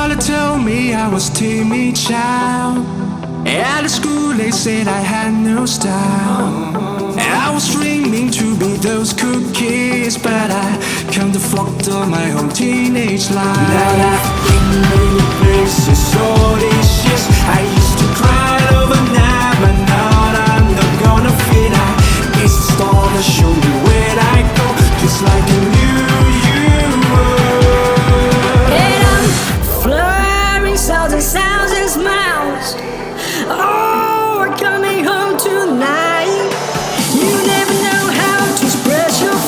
father told me I was timid child. At school they said I had no style. And I was dreaming to be those cookies, but I kinda fucked up my whole teenage life. Now that I've been many places, all these years I used to cry overnight, but now I'm not gonna fit. I guess it's all to show me where I go.